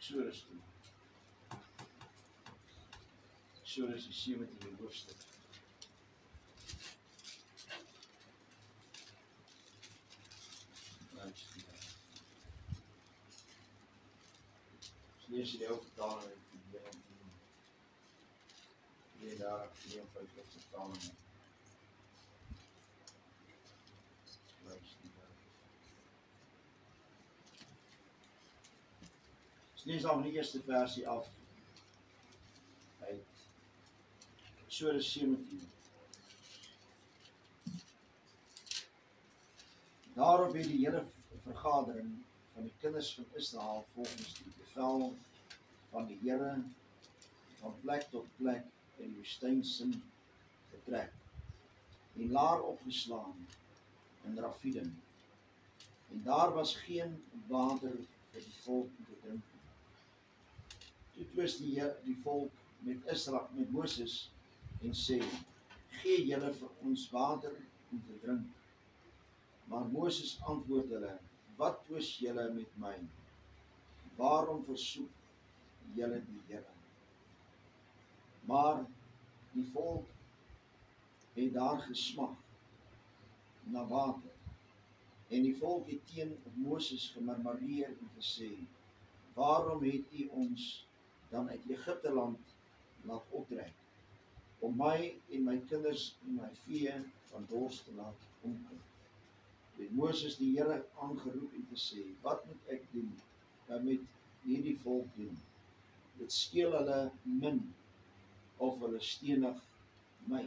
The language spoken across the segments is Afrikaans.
Eksodus toe. Eksodus die 17de hoofstuk. Lees die ou vertaling uit die 53 vertaling. Lees dan die eerste versie af uit Eksodus 17. Daarop het die hele vergadering van die kinders van Israel volgens die bevel van die Here van plek tot plek in die woestyn sin getrek en laar opgeslaan in Rafidim. En daar was geen water vir die volk om te drink. Toe twis die volk met Moses en sê, gee julle vir ons water om te drink. Maar Moses antwoord hulle, wat twis julle met my? Waarom versoek julle die Here? Maar die volk het daar gesmag na water. En die volk het teen Moses gemurmureer en gesê, waarom het u ons dan uit Egipte land laat optrek, om my en my kinders en my vee van dors te laat omkom? Het Moses die Here aangeroep en gesê, wat moet ek doen? Wat moet hierdie volk doen? Dit skeel hulle min, of hulle stenig my.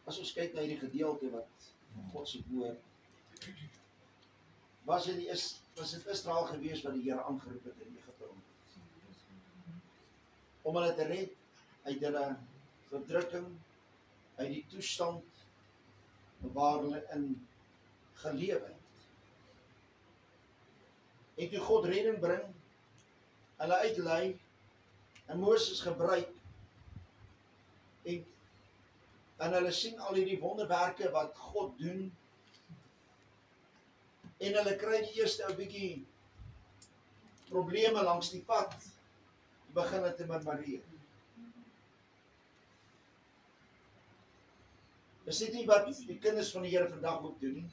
As ons kyk na hierdie gedeelte wat van God se woord, was dit Israel gewees wat die Here aangeroep het in Egipte om hulle te red uit hulle verdrukking, uit die toestand waar hulle in geleef het. En toe God redding bring, hulle uitlei, en Moses gebruik, en hulle sien al hierdie wonderwerke wat God doen, en hulle kry die eerste 'n bietjie probleme langs die pad, begin het te murmureer. Is dit nie wat die kinders van die Here vandag ook doen nie?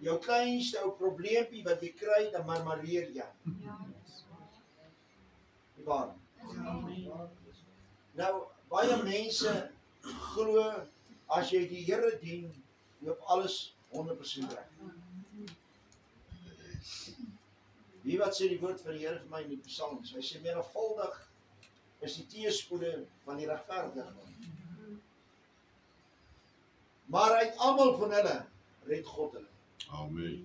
Jou kleinste ou probleempie wat jy kry, dan murmureer jy. Nie waar nie? Nou, baie mense glo, as jy die Here dien, jy op alles 100% reg. Wie wat sê die woord van die Here vir my in die Psalms? Hy sê, menigvuldig is die teëspoede van die regverdige. Maar uit almal van hulle red God hulle. Amen.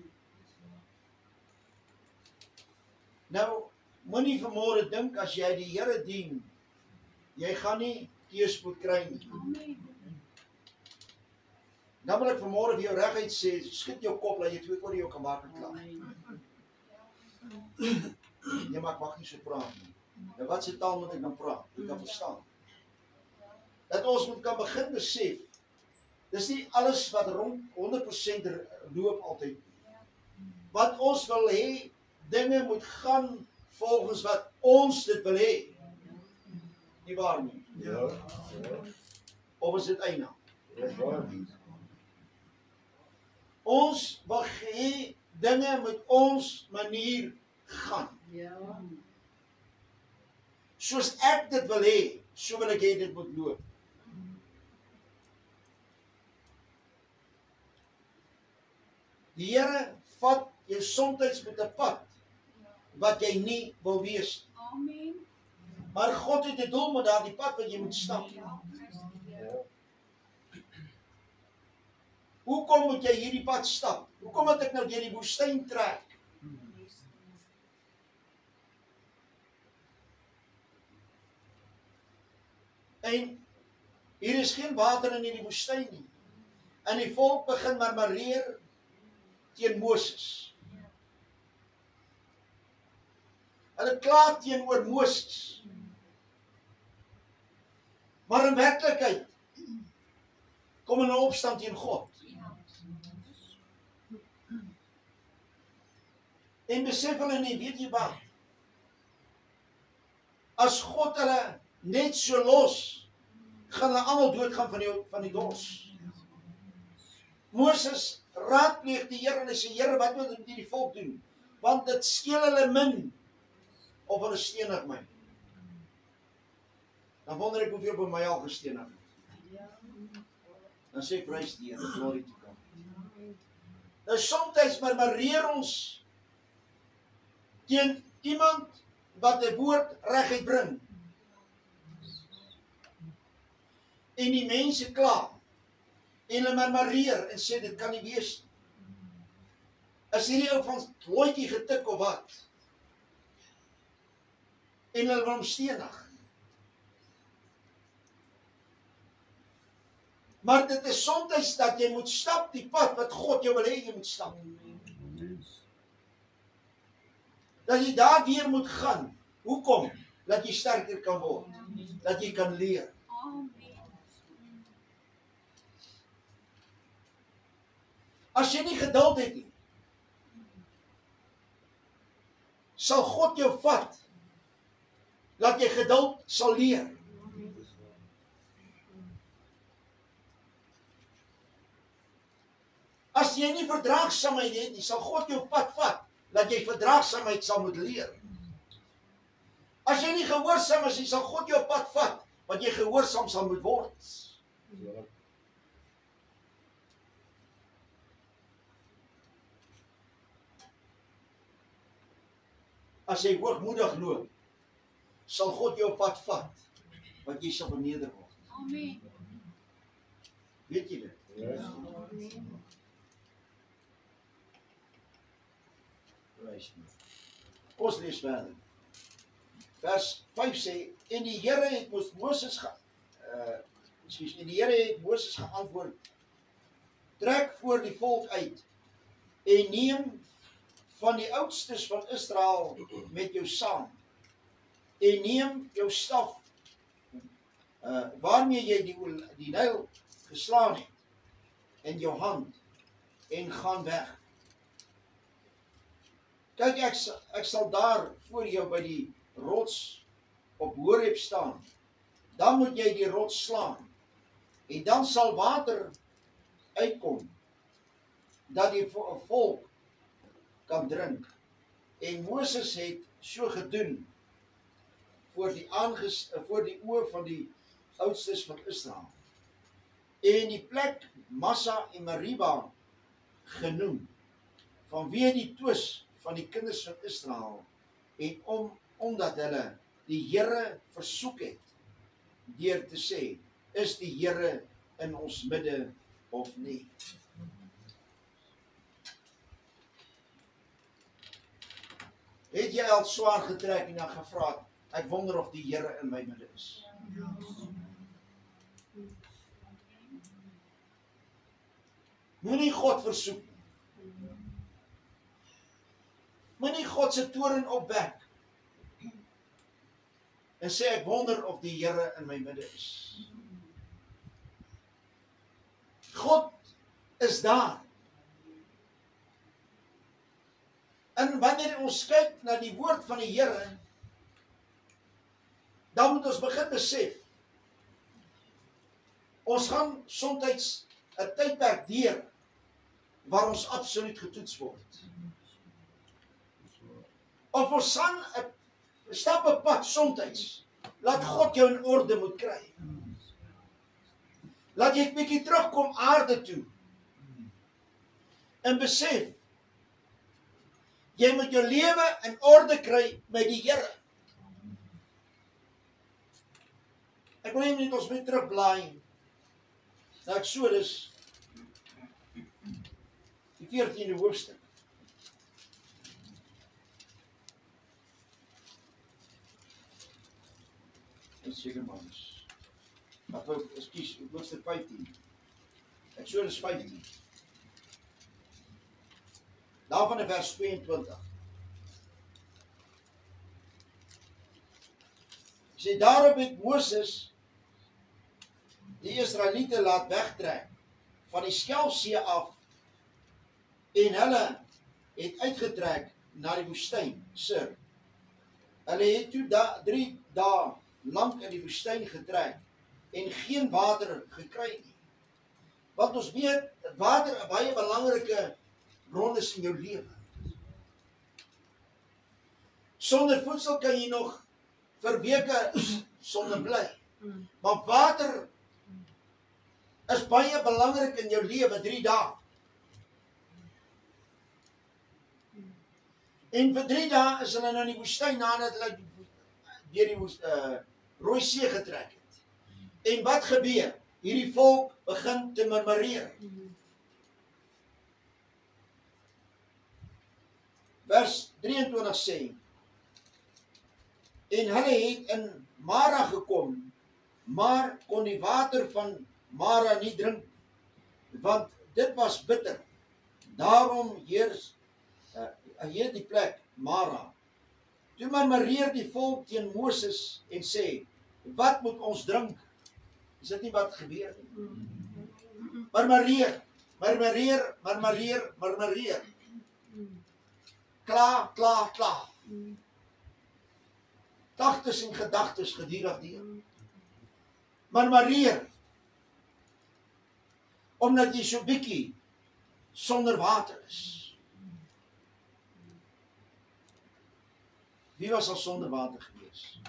Nou, moenie vanmôre dink as jy die Here dien, jy gaan nie teëspoed kry nie. Dan wil ek vanmôre vir jou reguit sê, skud jou kop, laat jy twee oor jou kan maak en klaar. Nee, maar ek mag nie so praat nie. Nou wat se taal moet ek dan praat? Ek kan verstaan. Dat ons moet kan begin besef, dis nie alles wat rond 100% loop altyd. Wat ons wil hê, dinge moet gaan volgens wat ons dit wil hê. Nie waar nie? Ja. Of is dit eina? Ons wil hê, dinge met ons manier gaan. Soos ek dit wil hê, so wil ek hê dit moet loop. Die Here vat jou soms met 'n pad wat jy nie wil wees. Amen. Maar God het 'n doel met daardie pad wat jy moet stap. Hoekom moet jy hierdie pad stap? Hoekom moet ek nou deur die woestyn trek? En hier is geen water in die woestyn nie. En die volk begin murmureer teen Moses. Hulle kla teenoor Moses. Maar in werklikheid kom hulle in opstand teen God. En besef hulle nie, weet jy wat? As God hulle net so los, gaan hulle almal doodgaan van die dors. Moses raadpleeg die Here en hy sê, Here, wat moet die volk doen? Want dit skeel hulle min of hulle stenig my. Dan wonder ek hoeveel by my al gestenig het. Dan sê ek, prys die Here, glory to God. Nou soms murmureer ons teen iemand wat 'n woord reguit bring. En die mense kla. En hulle murmureer en sê dit kan nie wees nie. Is hierdie ou van looitjie getik of wat? En hulle wil hom stenig. Maar dit is soms dat jy moet stap die pad wat God jou wil hê jy moet stap. Dat jy daar weer moet gaan. Hoekom? Dat jy sterker kan word. Dat jy kan leer. As jy nie geduld het nie, sal God jou vat, dat jy geduld sal leer. As jy nie verdraagsaamheid het nie, sal God jou pad vat, dat jy verdraagsaamheid sal moet leer. As jy nie gehoorsaam is, sal God jou pad vat, wat jy gehoorsaam sal moet word. As jy hoogmoedig loop, sal God jou pad vat, wat jy sal verneder word. Amen. Weet jy dit? Ja. Ons lees verder. Vers 5 sê, en die Here het Moses geantwoord, trek voor die volk uit, en neem van die oudstes van Israel met jou saam, en neem jou staf, waarmee jy die Nyl geslaan het, in jou hand, en gaan weg. Kyk, ek sal daar voor jou by die rots op Horeb staan. Dan moet jy die rots slaan, en dan sal water uitkom, dat die volk kan drink. En Moses het so gedoen voor die oë van die oudstes van Israel. En die plek Massa en Meriba genoem, vanweë die twis van die kinders van Israel, en omdat hulle die Here versoek het, deur te sê, is die Here in ons midde of nie? Het jy al swaar getrek en dan gevra, ek wonder of die Here in my midde is? Moenie God versoek. Moenie God se toorn opwek. En sê ek wonder of die Here in my midde is. God is daar. En wanneer ons kyk na die woord van die Here, dan moet ons begin besef, ons gaan soms 'n tydperk deur, waar ons absoluut getoets word. Of ons gaan 'n stap 'n pad soms, laat God jou in orde moet kry. Laat jy 'n bietjie terugkom aarde toe, en besef, jy moet jou lewe in orde kry met die Here. Ek wil net ons moet terugblaai na Eksodus, die 14de hoofstuk. Dit seker maar is. Ekskuus, hoofstuk 15. Eksodus 15. Daarvan in vers 22. Sê daarop het Moses die Israeliete laat wegtrek van die Skelfsee af, en hulle het uitgetrek na die woestyn, Sur. Hulle het toe 3 dae lank in die woestyn getrek en geen water gekry nie. Want ons weet, water 'n baie belangrike bron is in jou lewe. Sonder voedsel kan jy nog vir weke sonder bly. Maar water is baie belangrik in jou lewe, 3 dae. En vir 3 dae is hulle nou in die woestyn nadat hulle deur die Rooi See getrek het. En wat gebeur? Hierdie volk begin te murmureer. Vers 23 sê, en hulle het in Mara gekom, maar kon die water van Mara nie drink, want dit was bitter. Daarom heet die plek Mara. Toe murmureer die volk teen Moses en sê, wat moet ons drink? Is dit nie wat gebeur nie? Murmureer, murmureer, murmureer, murmureer. Kla, kla, kla. Gedagtes en gedagtes gedurig deur. Murmureer. Omdat jy so bietjie sonder water is. Wie was al sonder water gewees?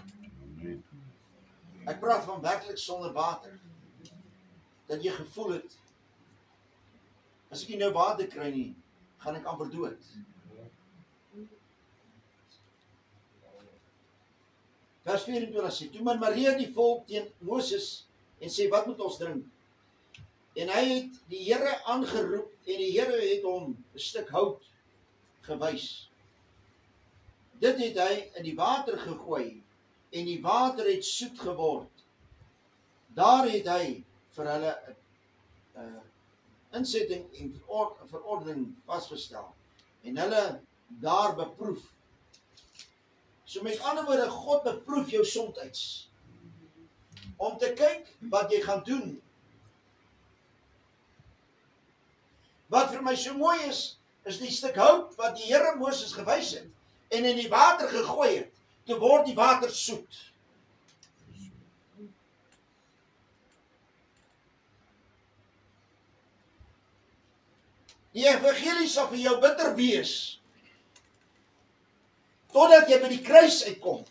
Ek praat van werklik sonder water. Dat jy gevoel het, as ek nie nou water kry nie, gaan ek amper dood. Vers 24 sê, toe murmureer die volk teen Moses en sê, wat moet ons drink? En hy het die Here aangeroep en die Here het hom 'n stuk hout gewys. Dit het hy in die water gegooi en die water het soet geword. Daar het hy vir hulle 'n insetting en verordening vasgestel en hulle daar beproef. So met ander woorde, God beproef jou somtyds om te kyk wat jy gaan doen. Wat vir my so mooi is die stuk hout wat die Here Moses gewys het en in die water gegooi het, toe word die water soet. Die evangelie sal vir jou bitter wees, totdat jy by die kruis uitkom.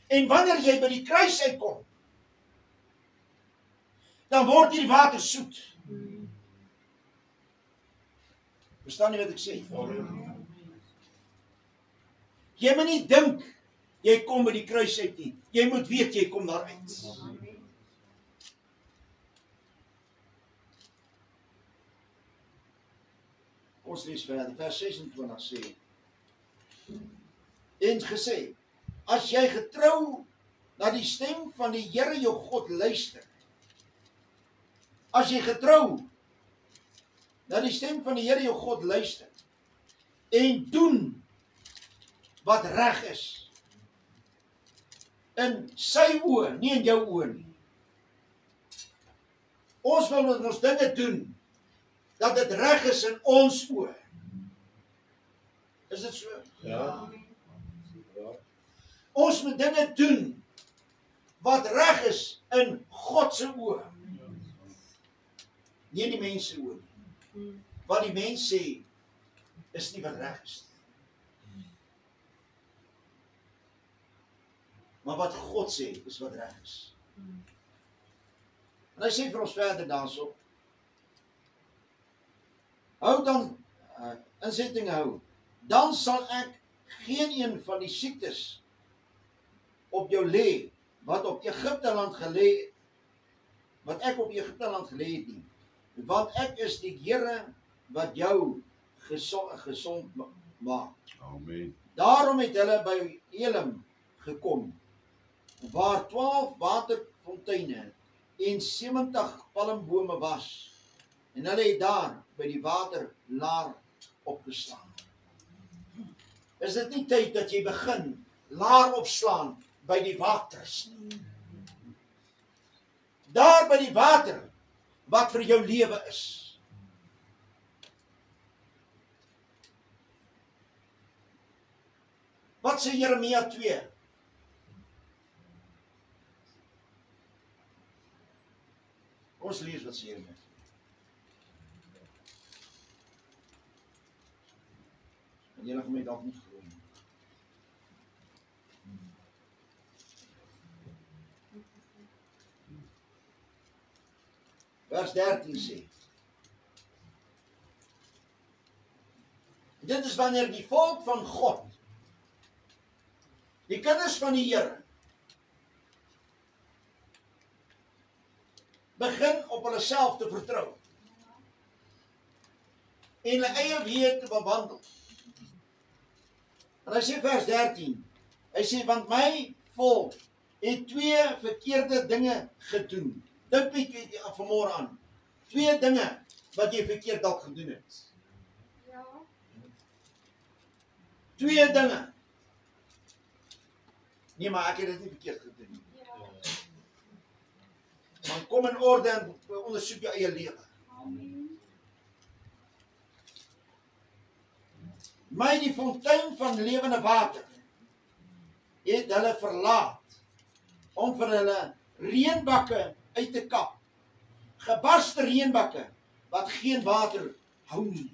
En wanneer jy by die kruis uitkom, dan word hierdie water soet. Verstaan nie wat ek sê? Jy moet nie dink, jy kom by die kruis uit nie. Jy moet weet, jy kom daar uit. Ons lees verder, vers 26 sê, en gesê, as jy getrou na die stem van die Here jou God luister, as jy getrou na die stem van die Here jou God luister, en doen wat reg is, in sy oë, nie in jou oë nie. Ons wil met ons dinge doen, dat dit reg is in ons oë. Is dit so? Ja. Ons moet dinge doen wat reg is in God se oë. Nie in die mens se oë nie. Wat die mens sê is nie wat reg is nie. Maar wat God sê is wat reg is. En hy sê vir ons verder daarso, hou dan insetting hou, dan sal ek geen een van die siektes op jou lê wat op Egipteland gelê, wat ek op Egipteland gelê het nie. Want ek is die Here wat jou gesond maak. Amen. Daarom het hulle by Elim gekom, waar 12 waterfonteine en 70 palmbome was. En hulle het daar by die waterlaar opgeslaan. Is dit nie tyd dat jy begin laar opslaan by die waters nie? Daar by die water wat vir jou lewe is. Wat sê Jeremia 2? Kom ons lees wat sê Jeremia. En julle gaan my dalk nie glo nie. Vers 13 sê. Dit is wanneer die volk van God, die kinders van die Here, begin op hulle self te vertrou. En hulle eie weë te bewandel. En hy sê vers 13, hy sê, want my volk het 2 verkeerde dinge gedoen. Dink bietjie vanmôre aan. 2 dinge wat jy verkeerd dalk gedoen het. Ja. 2 dinge. Nee, maar ek het dit nie verkeerd gedoen nie. Ja. Maar kom in orde en ondersoek jou eie lewe. Amen. My die fontein van lewende water het hulle verlaat om vir hulle reënbakke uit te kap. Gebarste reënbakke wat geen water hou nie.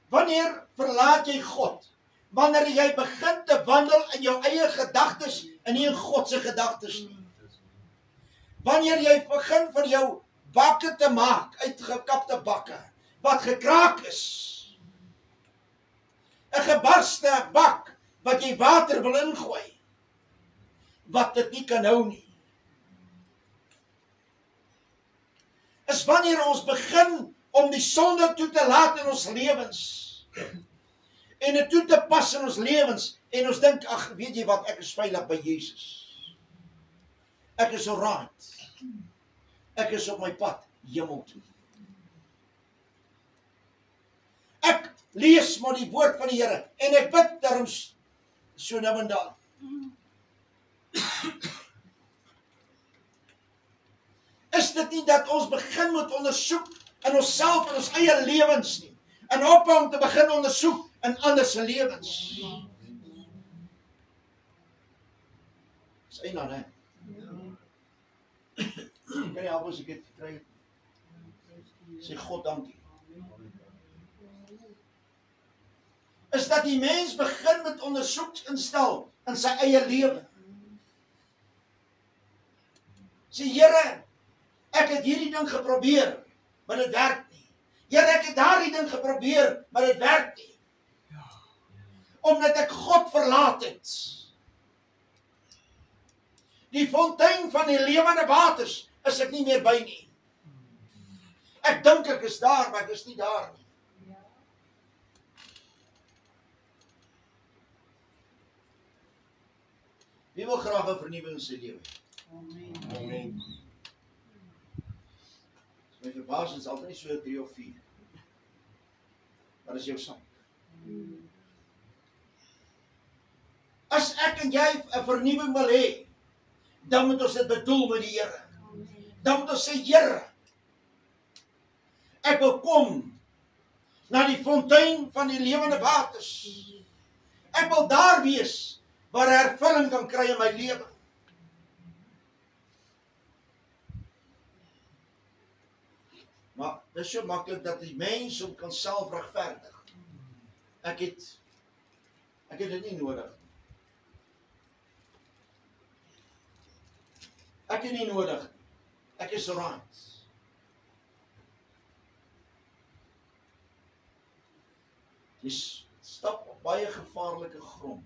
Wanneer verlaat jy God? Wanneer jy begin te wandel in jou eie gedagtes en nie in God se gedagtes nie. Wanneer jy begin vir jou bakke te maak, uitgekapte bakke, wat gekraak is. 'n Gebarste bak, wat jy water wil ingooi, wat dit nie kan hou nie. Is wanneer ons begin om die sonde toe te laat in ons lewens, en dit toe te pas in ons lewens, en ons dink, ag, weet jy wat, ek is veilig by Jesus. Ek is alright. Ek is op my pad hemel toe. Ek lees maar die woord van die Here en ek bid daarom so nou en dan. Is dit nie dat ons begin moet ondersoek in onsself en ons eie lewens nie, en ophou om te begin ondersoek in ander se lewens? Dis eina, hè? Kan nie help as ek dit gekry het. Sê God dankie. Is dat die mens begin met ondersoek instel in sy eie lewe. Sê Here, ek het hierdie ding geprobeer, maar dit werk nie. Here, ek het daardie ding geprobeer, maar dit werk nie. Omdat ek God verlaat het. Die fontein van die lewende waters is ek nie meer by nie. Ek dink ek is daar, maar ek is nie daar nie. Wie wil graag 'n vernuwing in sy lewe? Amen. My verbaas is altyd nie so 3 of 4. Maar is jou saak. As ek en jy 'n vernuwing wil hê, dan moet ons dit bedoel met die Here. Dan moet ons sê, Here, ek wil kom na die fontein van die lewende waters. Ek wil daar wees waar hervulling kan kry in my lewe. Maar dit is so maklik dat die mens hom kan self regverdig. Ek het dit nie nodig. Ek het nie nodig. Ek is right. Jy stap op baie gevaarlike grond.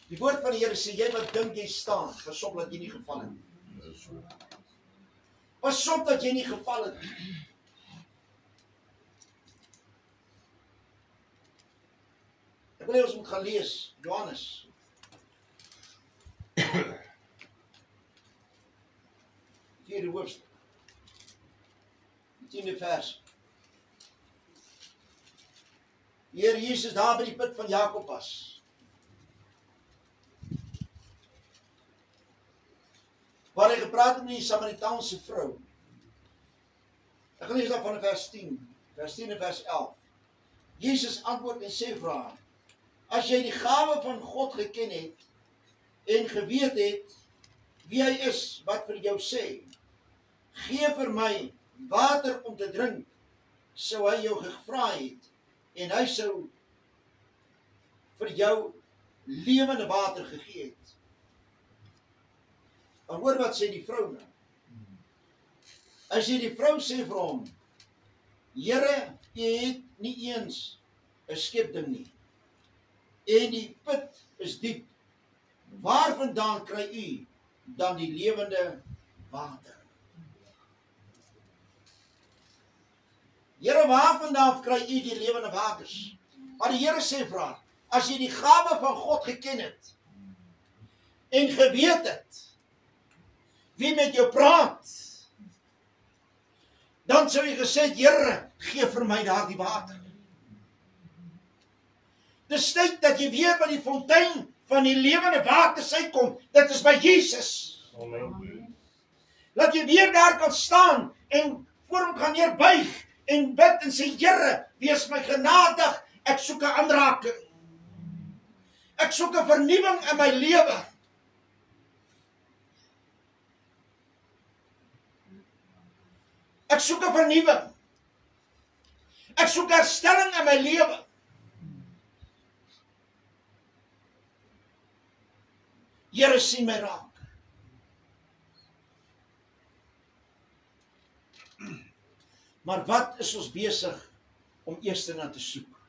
Die woord van die Here sê, jy wat dink jy staan, pas op dat jy nie geval het. Pas op dat jy nie geval het. Ek wil hê ons moet gaan lees, Johannes. Vierde hoofstuk. 10de vers. Die Here Jesus daar by die put van Jakob was. Waar hy gepraat het met die Samaritaanse vrou. Ek gaan lees dan van vers 10 en vers 11. Jesus antwoord en sê vir haar, as jy die gawe van God geken het, en geweet het, wie hy is, wat vir jou sê, gee vir my water om te drink, sou hy jou gevra het, en hy sou vir jou lewende water gegee het. En hoor wat sê die vrou nou. As jy die vrou sê vir hom, Here, jy het nie eens 'n skepding nie, en die put is diep, waar vandaan kry u dan die lewende water? Here, waar vandaan kry u die lewende waters? Maar die Here sê vir haar, as jy die gawe van God geken het, en geweet het, wie met jou praat, dan sou jy gesê het, Here, gee vir my daardie water. Dis tyd dat jy weer by die fontein van die lewende waters uitkom. Dit is by Jesus. Amen. Dat jy weer daar kan staan en voor hom gaan neerbuig en bid en sê, Here, wees my genadig, ek soek 'n aanraking. Ek soek 'n vernuwing in my lewe. Ek soek 'n vernuwing. Ek soek herstelling in my lewe. Here, sien my raak. Maar wat is ons besig om eers na te soek?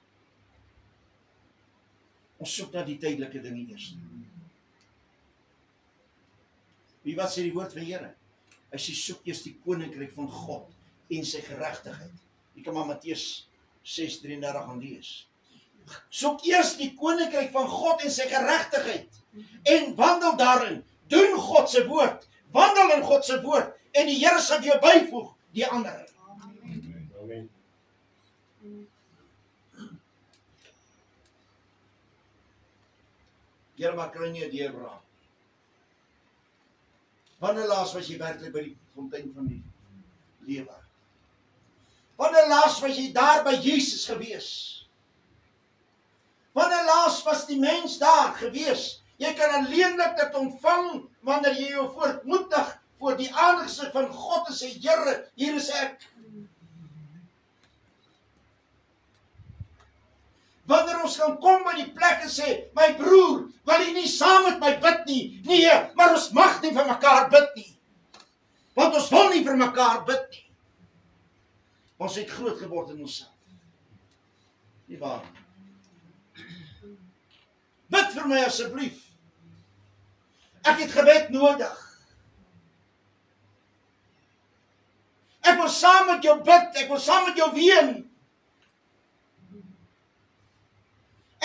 Ons soek na die tydelike dinge eers. Wie wat sê die woord van die Here? As jy soek eers die koninkryk van God en sy geregtigheid. Jy kan maar Matteus 6:33 gaan lees. Soek eers die koninkryk van God en sy geregtigheid en wandel daarin. Doen God se woord, wandel in God se woord en die Here sal jou byvoeg die ander. Amen. Here, maar kry nie 'n deurbraak. Wanneer laas was jy werklik by die fontein van die lewe? Wanneer laas was jy daar by Jesus gewees? Wanneer laas was die mens daar gewees? Jy kan alleenlik dit ontvang wanneer jy jou voortmoedig voor die aangesig van God en sê, Here, hier is ek. Wanneer ons gaan kom by die plek en sê, my broer, wil jy nie saam met my bid nie? Nee, maar ons mag nie vir mekaar bid nie. Want ons wil nie vir mekaar bid nie. Ons het groot geword in onsself. Nie waar? Bid vir my asseblief. Ek het gebed nodig. Ek wil saam met jou bid, ek wil saam met jou ween.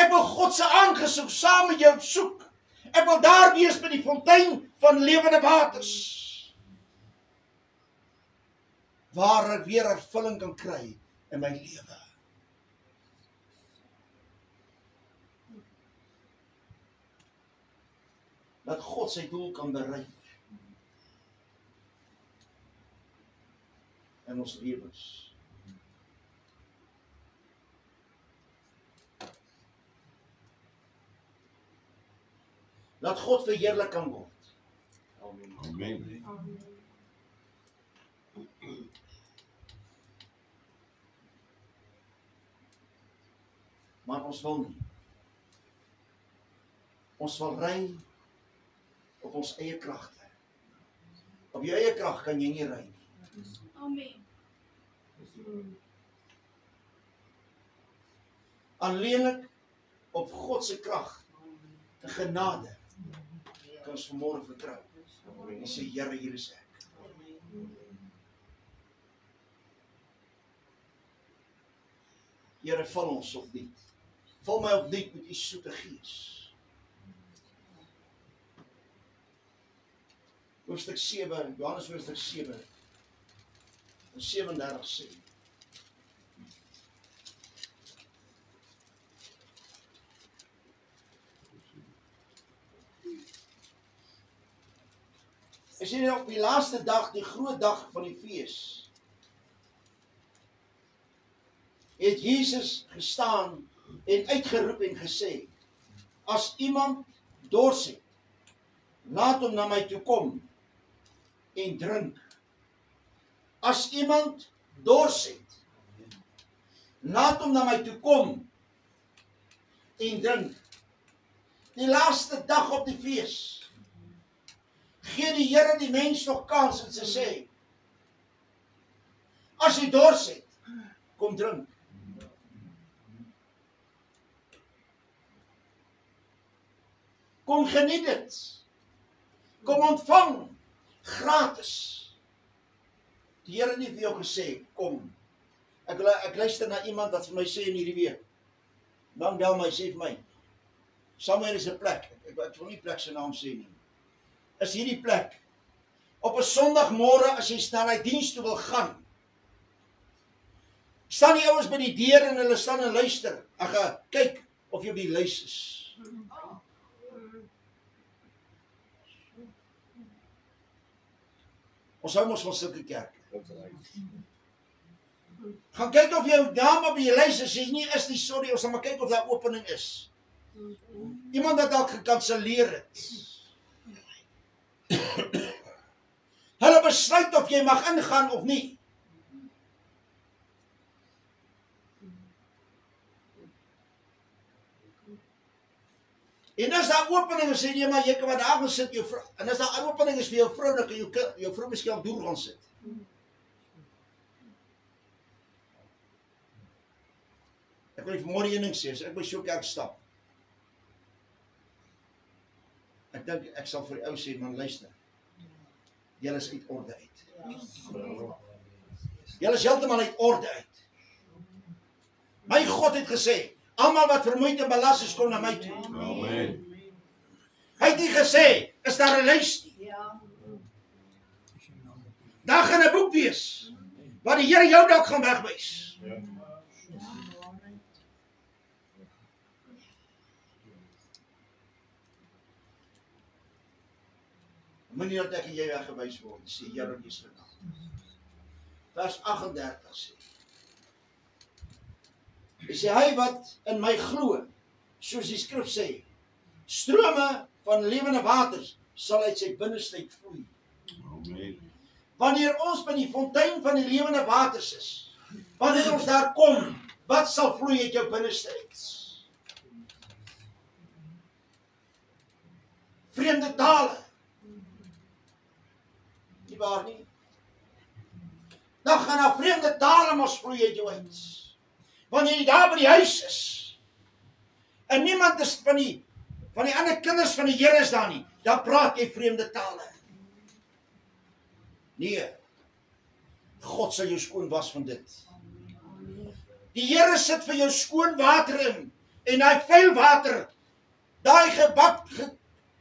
Ek wil God se aangesig saam met jou soek. Ek wil daar wees by die fontein van lewende waters. Waar ek weer vervulling kan kry in my lewe. Dat God sy doel kan bereik in ons lewens. Dat God verheerlik kan word. Amen. Maar ons wil nie. Ons wil ry op ons eie kragte. Op jou eie krag kan jy nie ry nie. Amen. Alleenlik op God se krag en genade kan ons vanmôre vertrou. En sê, Here, hier is ek. Here, vul ons opnuut. Vul my opnuut met u soete gees. Hoofstuk 7, Johannes hoofstuk 7, vers 37 sê. Is hier op die laaste dag, die groot dag van die fees, het Jesus gestaan en uitgeroep en gesê, as iemand dors het, laat hom na my toe kom en drink. As iemand dors het, laat hom na my toe kom en drink. Die laaste dag op die fees, gee die Here die mens nog kans en sê, as jy dors het, kom drink. Kom geniet dit. Kom ontvang gratis. Die Here het nie vir jou gesê, kom. Ek luister na iemand wat vir my sê in hierdie week. Dan bel my, sê vir my, somewhere is 'n plek. Ek wil nie plek se naam sê nie. Is hierdie plek. Op 'n Sondagmôre as jy na die diens toe wil gaan. Staan die ouens by die deur en hulle staan en luister. Ag, kyk of jy by die lys is. Ons hou mos van sulke kerke. Gaan kyk of jou naam op die lys is, nie is nie, sorry, ons gaan maar kyk of daar opening is. Iemand wat dalk gekanselleer het. Hulle besluit of jy mag ingaan of nie. En as daar opening is, sê jy maar jy kan maar daar gaan sit jou vrou. En as daar opening is vir jou vrou, dan kan jou vrou miskien op deur gaan sit. Ek wil vanmôre een ding sê, as ek by so 'n kerk stap. Ek dink ek sal vir die ou sê, man luister. Julle is uit orde uit. Julle is heeltemal uit orde uit. My God het gesê, almal wat vermoeid en belas is, kom na my toe. Amen. Hy het nie gesê, is daar 'n lys nie. Daar gaan 'n boek wees, waar die Here jou dalk gaan wegwys. Moenie dat ek en jy weggewys word, sê Here in Jesus naam. Vers 38 sê. Hy sê, hy wat in my glo, soos die skrif sê, strome van lewende waters sal uit sy binneste vloei. Amen. Wanneer ons by die fontein van die lewende waters is, wanneer ons daar kom, wat sal vloei uit jou binneste uit? Vreemde tale. Nie waar nie? Dan gaan daar vreemde tale mos vloei uit jou uit. Wanneer jy daar by die huis is, en niemand is van die ander kinders van die Here is daar nie, dan praat jy vreemde tale. Nee, God sal jou skoon was van dit. Die Here sit vir jou skoon water in, en daai vuil water, daai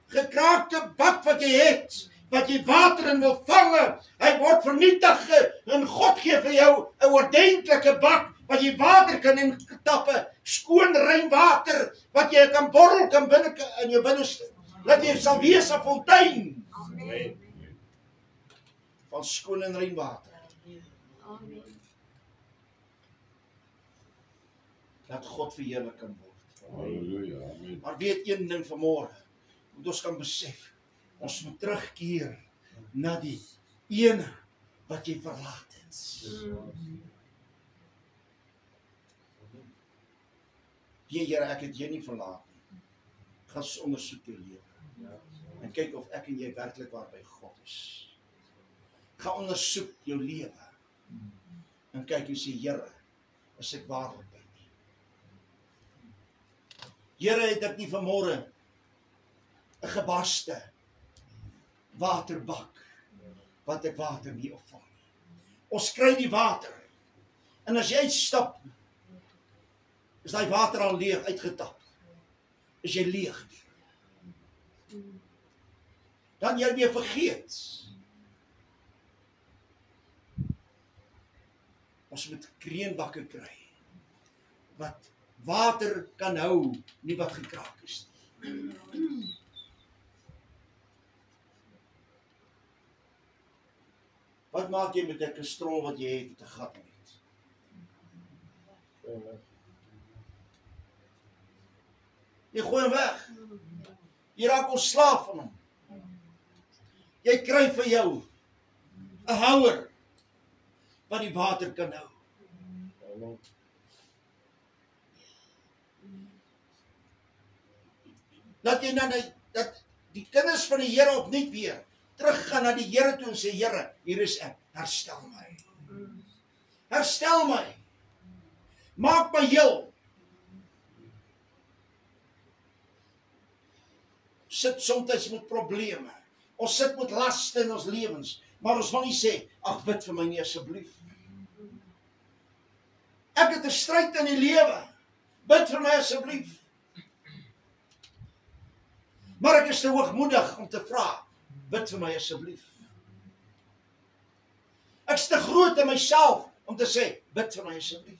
gekraakte bak wat jy het, wat jy water in wil vange, hy word vernietig, en God gee vir jou 'n ordentlike bak, wat jy water kan intappe, skoon rein water, wat jy kan borrel kan binne in jou binneste, dat jy sal wees 'n fontein van skoon en rein water. Dat God verheerlik kan word. Halleluja. Amen. Maar weet een ding vanmôre, moet ons kan besef, ons moet terugkeer na die ene wat jy verlaat het. Here, ek het jou nie verlaat nie. Gaan ondersoek jou lewe. En kyk of ek en jy werklik waar by God is. Gaan ondersoek jou lewe. En kyk hoe sê Here, is ek waarlik by U? Here, het ek nie vanmôre 'n gebarste waterbak wat ek water nie opvang nie. Ons kry die water. En as jy uitstap, is daai water al leeg uitgetap. Is jy leeg? Dan jy weer vergeet. Ons moet kreenbakke kry wat water kan hou, nie wat gekraak is nie. Wat maak jy met 'n strol wat jy het, 'n gat het? Jy gooi hom weg. Jy raak ontslaaf van hom. Jy kry vir jou 'n houer wat die water kan hou. Dat jy dat die kinders van die Here opnuut weer teruggaan na die Here toe en sê, Here, hier is ek, herstel my. Herstel my. Maak my heel. Sit soms met probleme. Ons sit met laste in ons lewens, maar ons wil nie sê, ag bid vir my nie asseblief. Ek het 'n stryd in die lewe. Bid vir my asseblief. Maar ek is te hoogmoedig om te vra, bid vir my asseblief. Ek is te groot in myself om te sê, bid vir my asseblief.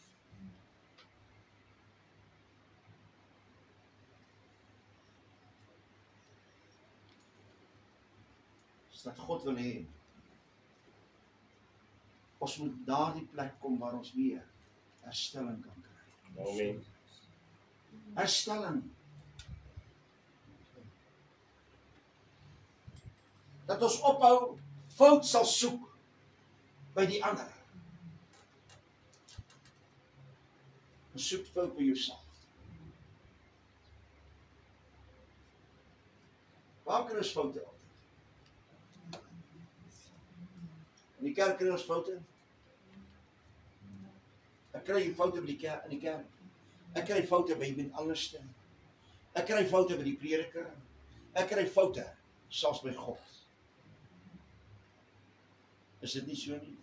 Is dat God wil hê, ons moet daardie plek kom waar ons weer herstelling kan kry. Amen. Herstelling. Dat ons ophou fout sal soek by die ander. Ons soek fout by jouself. Waar kry ons foute altyd? In die kerk kry ons foute. Ek kry foute by die kerk, in die kerk. Ek kry foute by iemand anderste. Ek kry foute by die prediker. Ek kry foute selfs by God. Is dit nie so nie?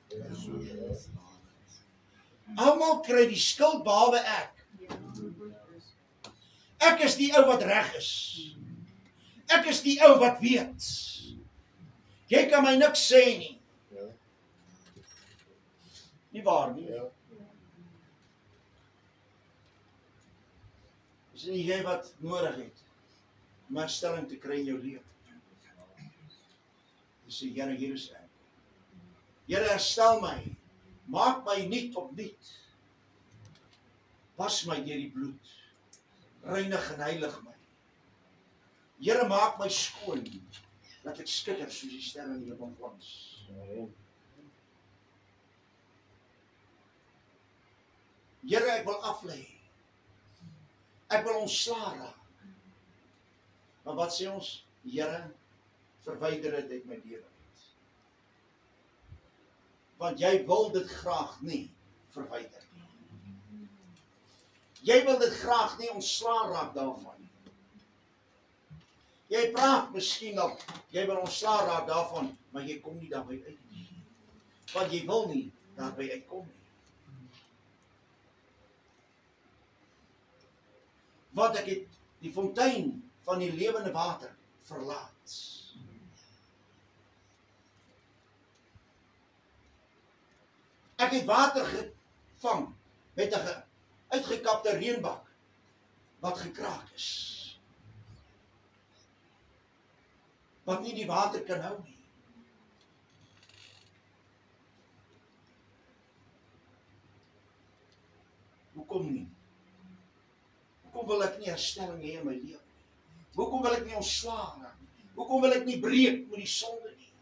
Almal kry die skuld behalwe ek. Ek is die ou wat reg is. Ek is die ou wat weet. Jy kan my niks sê nie. Nie waar nie? Is nie jy wat nodig het om herstelling te kry in jou lewe. Jy sê, Here, hier is ek. Here, herstel my. Maak my nuut opnuut. Was my deur die bloed. Reinig en heilig my. Here, maak my skoon, dat ek skitter soos die sterre in die hemel glans. Here, ek wil aflei. Ek wil ontslae raak. Maar wat sê ons? Here, verwyder dit uit my lewe. Want jy wil dit graag nie verwyder nie. Jy wil dit graag nie ontslae raak daarvan nie. Jy praat miskien al, jy wil ontslae raak daarvan, maar jy kom nie daarby uit nie. Want jy wil nie daarby uitkom nie. Want ek het die fontein van die lewende water verlaat. Ek het water gevang met 'n uitgekapte reënbak wat gekraak is. Wat nie die water kan hou nie. Hoekom nie? Hoekom wil ek nie herstelling hê in my lewe nie? Hoekom wil ek nie ontslae raak nie? Hoekom wil ek nie breek met die sonde nie?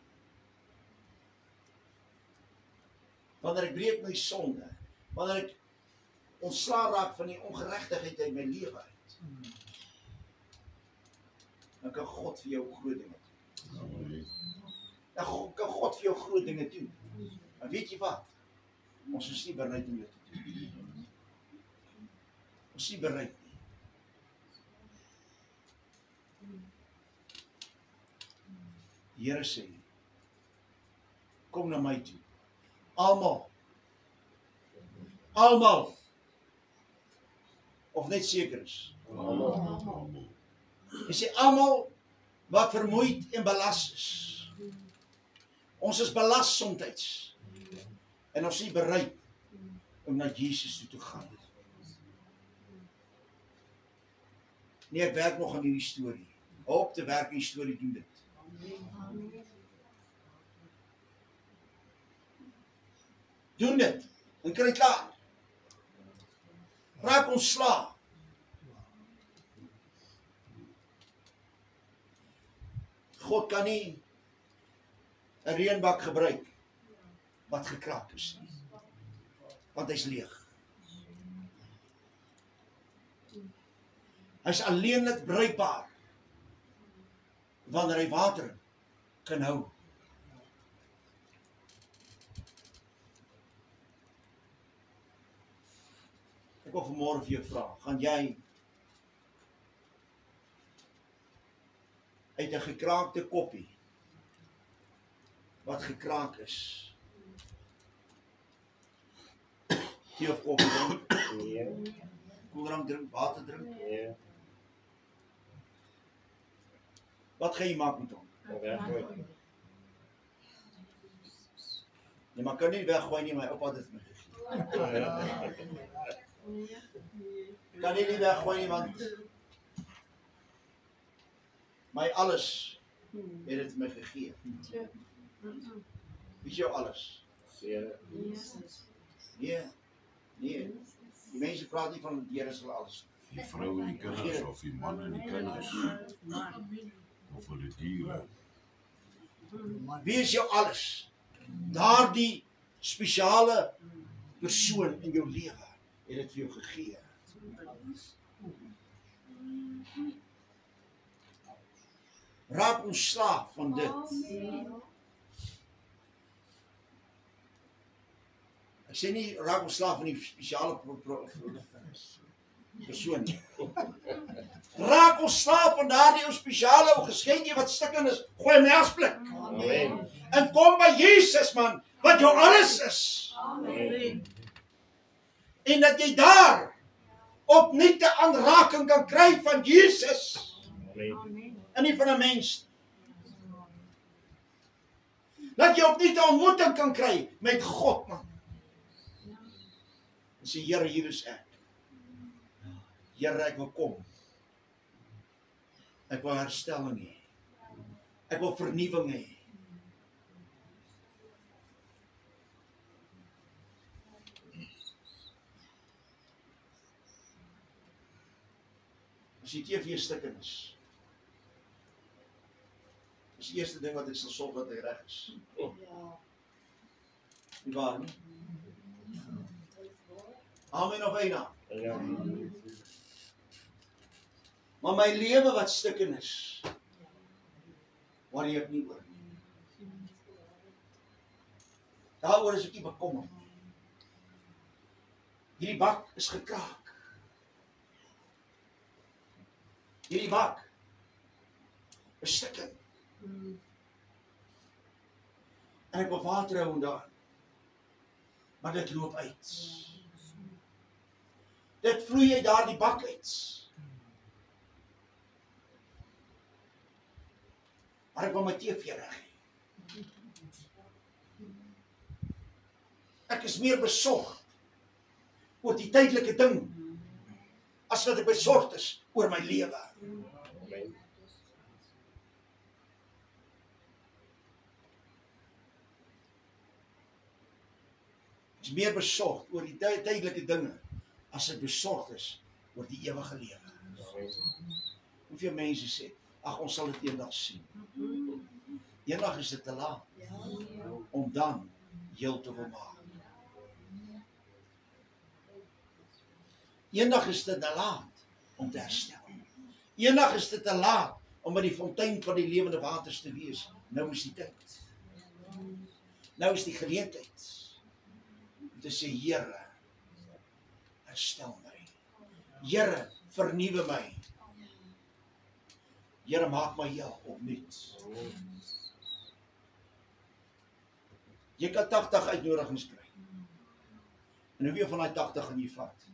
Wanneer ek breek met die sonde, wanneer ek ontslae raak van die ongeregtigheid in my lewe uit, dan kan God vir jou groot dinge doen. Dan kan God vir jou groot dinge doen. En weet jy wat? Ons is nie bereid om dit te doen. Ons is nie bereid nie. Die Here sê, kom na my toe. Almal. Almal. Of net seker is. Hy sê almal wat vermoeid en belas is. Ons is belas soms. En ons is nie bereid om na Jesus toe te gaan. Nee, ek werk nog aan hierdie storie. Hoop te werk in die storie doen dit. Doen dit en kry klaar. Raak ontslae. God kan nie 'n reënbak gebruik wat gekraak is nie, want hy's leeg. Hy's alleenlik bruikbaar wanneer hy water kan hou. Ek wil vanmôre vir jou vra, gaan jy uit 'n gekraakte koppie wat gekraak is, tee of koffie drink, koeldrank drink, water drink, wat gaan jy maak met hom? Jy maar kan nie weggooi nie, my oupa het dit my gegee. Kan nie weggooi nie, want my alles het dit my gegee. Wie is jou alles? Nee, nee. Die mense praat nie van die Here sal alles. Die vrou en die kinders, of die man en die kinders, of vir die diere. Wie is jou alles? Daardie spesiale persoon in jou lewe het dit vir jou gegee. Raak ontslaaf van dit. Ek sê nie raak ontslaaf van die spesiale persoon nie. Raak ontslaaf van daardie ou spesiale ou geskenkie wat stikken is. Gooi hom neersblik. Amen. En kom by Jesus, man, wat jou alles is. Amen. En dat jy daar opnuut 'n aanraking kan kry van Jesus. Amen. En nie van 'n mens. Dat jy opnuut 'n ontmoeting kan kry met God, man. En sê, Here, hier is ek. Here, ek wil kom. Ek wil herstelling hê. Ek wil vernuwing hê. As die TV stikken is, is die eerste ding wat ek sal sorg dat hy reg is. Nie waar nie? Amen of eina. Ja. Maar my lewe wat stikken is, worry ek nie oor nie. Daaroor is ek nie bekommerd nie. Hierdie bak is gekraak. Hierdie bak is stikken. En ek wil water hou daar. Maar dit loop uit. Dit vloei uit daar die bak uit. Maar ek wil my TV reg hê. Ek is meer besorgd oor die tydelike ding as wat ek besorgd is oor my lewe. Amen. Ek is meer besorgd oor die tydelike dinge as ek besorgd is oor die ewige lewe. Hoeveel mense sê, ag, ons sal dit eendag sien. Eendag is dit te laat om dan heel te wil maak. Eendag is dit te laat om te herstel. Eendag is dit te laat om by die fontein van die lewende waters te wees. Nou is die tyd. Nou is die geleentheid om te sê, Here, herstel my. Here, vernuwe my. Here, maak my heel opnuut. Jy kan 80 uitnodigings kry. En hoeveel van die 80 gaan jy vat?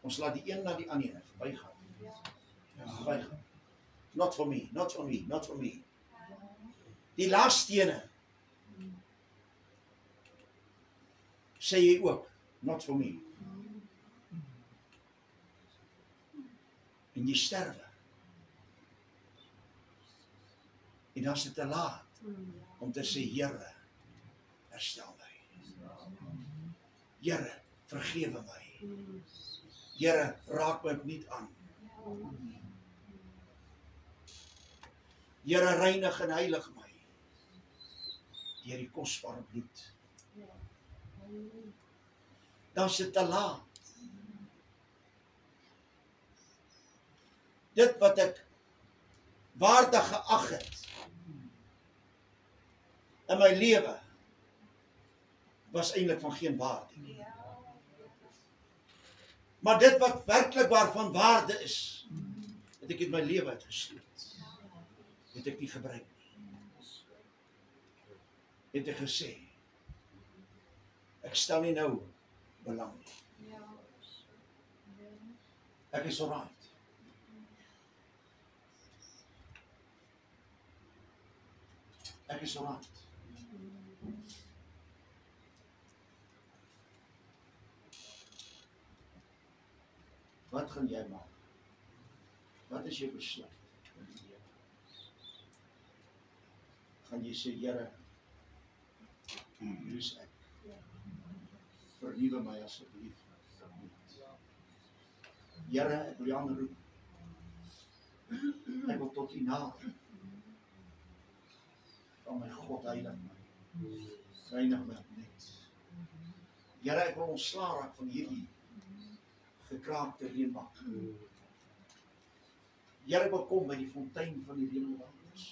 Ons laat die een na die ander verbygaan. Verbygaan. Not for me, not for me, not for me. Die laaste ene sê jy ook, not for me. En jy sterwe. En dan is dit te laat om te sê, Here, herstel my. Here, vergewe my. Here, raak my opnuut aan. Here, reinig en heilig my deur die kosbare bloed. Dan is dit te laat. Dit wat ek waardig geag het in my lewe was eintlik van geen waarde nie. Maar dit wat werklik waarvan waarde is, het ek in my lewe uitgesloot. Het ek nie gebruik nie. Het ek gesê, ek stel nie nou belang nie. Ek is alright. Ek is alright. Wat gaan jy maak? Wat is jou besluit? Gaan jy sê, Here, hier is ek. Vernuwe my asseblief. Here, ek wil U aanroep. Ek wil tot U nader. Van my God, heilig my. Reinig my net. Here, ek wil ontslae raak van hierdie gekraakte reënbak. Here, ek wil kom by die fontein van die reënwaters.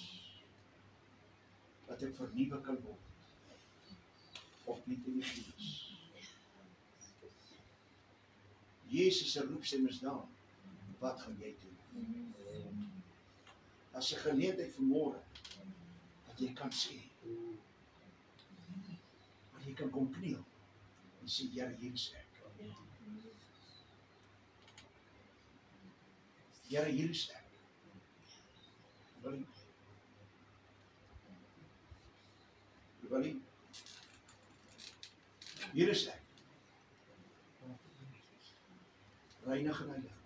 Dat ek vernuwe kan word. Opnuut in die Gees. Jesus se roepstem is daar. Wat gaan jy doen? As 'n geleentheid vanmôre dat jy kan sê, dat jy kan kom kniel en sê, Here, hier is ek. Here, hier is ek. Wil jy? Hier is ek. Reinig en heilig.